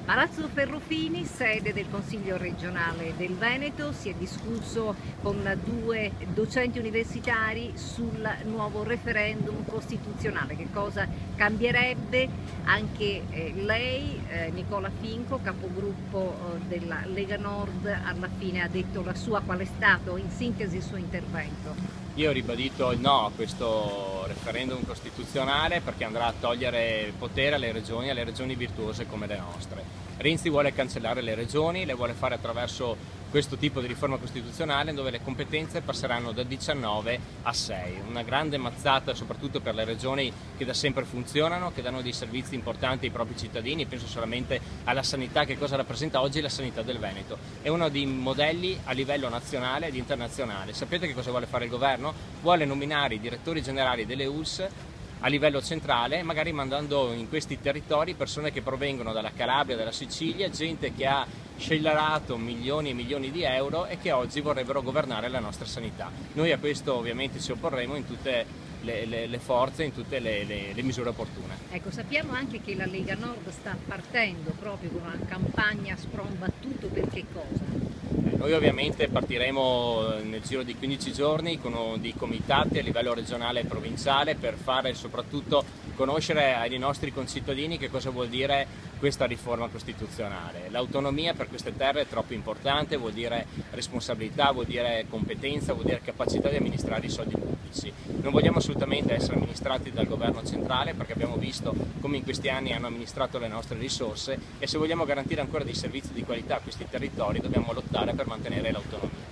Palazzo Ferrofini, sede del Consiglio regionale del Veneto, si è discusso con due docenti universitari sul nuovo referendum costituzionale. Che cosa cambierebbe? Anche lei, Nicola Finco, capogruppo della Lega Nord, alla fine ha detto la sua. Qual è stato in sintesi il suo intervento? Io ho ribadito il no a questo referendum costituzionale perché andrà a togliere potere alle regioni virtuose come le nostre. Renzi vuole cancellare le regioni, le vuole fare attraverso questo tipo di riforma costituzionale dove le competenze passeranno da 19 a 6. Una grande mazzata soprattutto per le regioni che da sempre funzionano, che danno dei servizi importanti ai propri cittadini. Penso solamente alla sanità. Che cosa rappresenta oggi la sanità del Veneto? È uno dei modelli a livello nazionale ed internazionale. Sapete che cosa vuole fare il governo? Vuole nominare i direttori generali delle ULSS a livello centrale, magari mandando in questi territori persone che provengono dalla Calabria, dalla Sicilia, gente che ha scellerato milioni e milioni di euro e che oggi vorrebbero governare la nostra sanità. Noi a questo ovviamente ci opporremo in tutte le forze, in tutte le misure opportune. Ecco, sappiamo anche che la Lega Nord sta partendo proprio con una campagna sprombattuto. Per che cosa? Noi ovviamente partiremo nel giro di 15 giorni con dei comitati a livello regionale e provinciale per fare soprattutto conoscere ai nostri concittadini che cosa vuol dire questa riforma costituzionale. L'autonomia per queste terre è troppo importante, vuol dire responsabilità, vuol dire competenza, vuol dire capacità di amministrare i soldi pubblici. Non vogliamo assolutamente essere amministrati dal governo centrale perché abbiamo visto come in questi anni hanno amministrato le nostre risorse e se vogliamo garantire ancora dei servizi di qualità a questi territori dobbiamo lottare per mantenere l'autonomia.